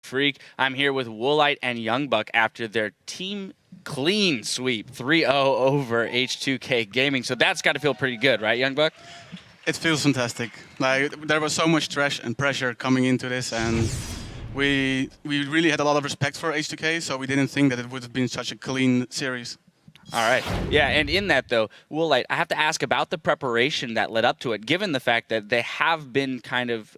Freak. I'm here with Woolite and Youngbuck after their team clean sweep 3-0 over H2k Gaming. So that's got to feel pretty good, right, Youngbuck? It feels fantastic. Like there was so much stress and pressure coming into this, and we really had a lot of respect for H2k, so we didn't think that it would have been such a clean series. All right. Yeah, and in that, though, Woolite, I have to ask about the preparation that led up to it, given the fact that they have been kind of,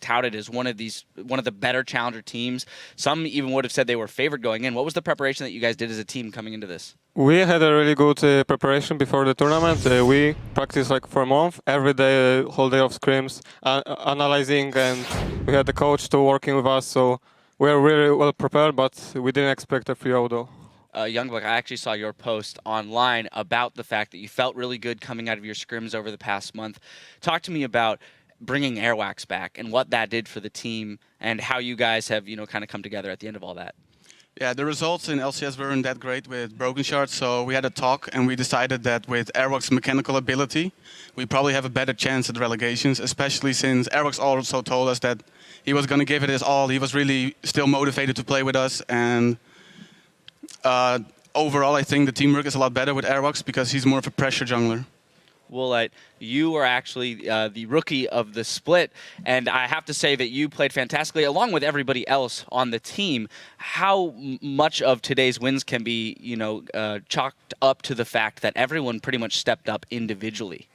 touted as one of the better challenger teams. Some even would have said they were favored going in. What was the preparation that you guys did as a team coming into this? We had a really good preparation before the tournament. We practiced like for a month, every day, whole day of scrims, analyzing, and we had the coach too working with us, so we were really well prepared, but we didn't expect a 3-0 though. Youngbuck, I actually saw your post online about the fact that you felt really good coming out of your scrims over the past month. Talk to me about bringing Airwax back and what that did for the team and how you guys have, kind of come together at the end of all that. Yeah, the results in LCS weren't that great with Broken Shard, so we had a talk and we decided that with Airwax's mechanical ability, we probably have a better chance at relegations, especially since Airwax also told us that he was going to give it his all. He was really still motivated to play with us, and overall, I think the teamwork is a lot better with Airwax because he's more of a pressure jungler. Woolite, you were actually the rookie of the split, and I have to say that you played fantastically along with everybody else on the team. How much of today's wins can be, chalked up to the fact that everyone pretty much stepped up individually?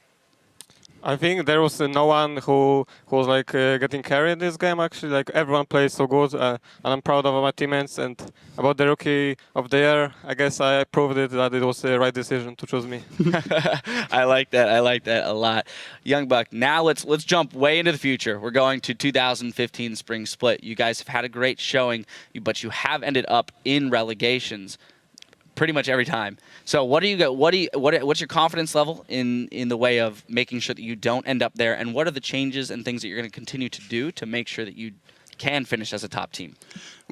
I think there was no one who was like getting carried this game. Actually, like everyone played so good, and I'm proud of my teammates. And about the rookie of the year, I guess I proved it that it was the right decision to choose me. I like that. I like that a lot. Youngbuck, now let's jump way into the future. We're going to 2015 Spring Split. You guys have had a great showing, but you have ended up in relegations pretty much every time. So what's your confidence level in the way of making sure that you don't end up there, and what are the changes and things that you're going to continue to do to make sure that you can finish as a top team?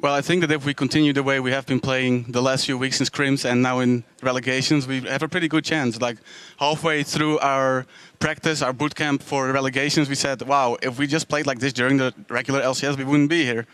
Well, I think that if we continue the way we have been playing the last few weeks in scrims and now in relegations, we have a pretty good chance. Like halfway through our practice, our boot camp for relegations, we said, wow, if we just played like this during the regular LCS, we wouldn't be here.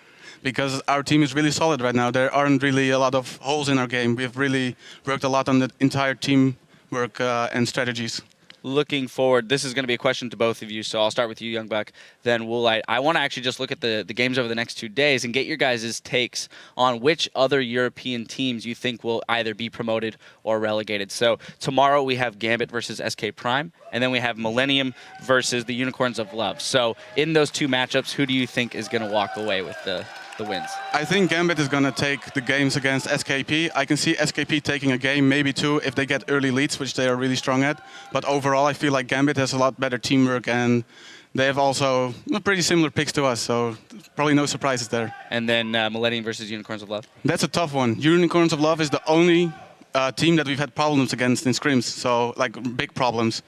Because our team is really solid right now. There aren't really a lot of holes in our game. We've really worked a lot on the entire team work and strategies. Looking forward, this is going to be a question to both of you, so I'll start with you, Youngbuck, then Woolite. I want to actually just look at the games over the next 2 days and get your guys' takes on which other European teams you think will either be promoted or relegated. So tomorrow we have Gambit versus SK Prime, and then we have Millennium versus the Unicorns of Love. So in those two matchups, who do you think is going to walk away with the wins? I think Gambit is going to take the games against SKP. I can see SKP taking a game, maybe two, if they get early leads, which they are really strong at. But overall, I feel like Gambit has a lot better teamwork, and they have also pretty similar picks to us, so probably no surprises there. And then Millennium versus Unicorns of Love? That's a tough one. Unicorns of Love is the only team that we've had problems against in scrims, so like big problems.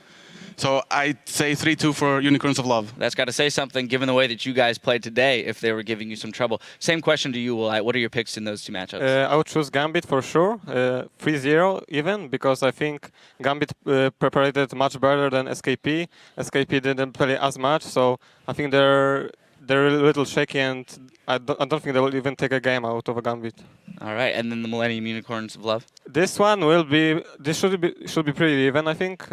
So I'd say 3-2 for Unicorns of Love. That's got to say something, given the way that you guys played today, if they were giving you some trouble. Same question to you, Will. What are your picks in those two matchups? I would choose Gambit for sure, 3-0 even, because I think Gambit prepared much better than SKP. SKP didn't play as much, so I think they're a little shaky, and I don't think they will even take a game out of a Gambit. All right, and then the Millennium Unicorns of Love? This one should be pretty even, I think.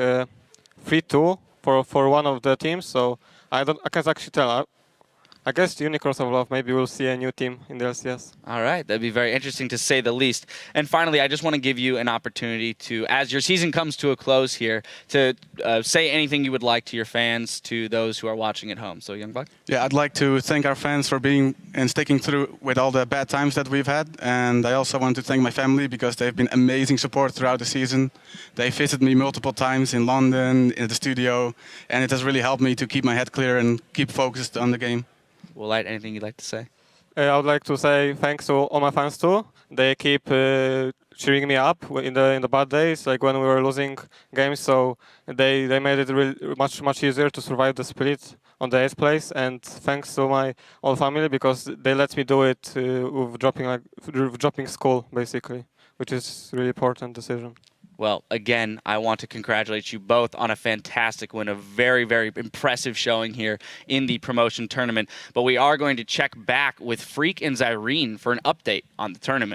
3-2 for one of the teams, so I can't actually tell. I guess the Unicorns of Love, maybe we'll see a new team in the LCS. All right, that'd be very interesting to say the least. And finally, I just want to give you an opportunity to, as your season comes to a close here, to say anything you would like to your fans, to those who are watching at home. So, Youngbuck? Yeah, I'd like to thank our fans for being and sticking through with all the bad times that we've had. And I also want to thank my family because they've been amazing support throughout the season. They visited me multiple times in London, in the studio, and it has really helped me to keep my head clear and keep focused on the game. Woolite, anything you'd like to say? I would like to say thanks to all my fans too. They keep cheering me up in the bad days, like when we were losing games. So they made it really much easier to survive the split on the 8th place. And thanks to my whole family because they let me do it with dropping school basically, which is a really important decision. Well, again, I want to congratulate you both on a fantastic win, a very, very impressive showing here in the promotion tournament. But we are going to check back with Freak and Zyrene for an update on the tournament.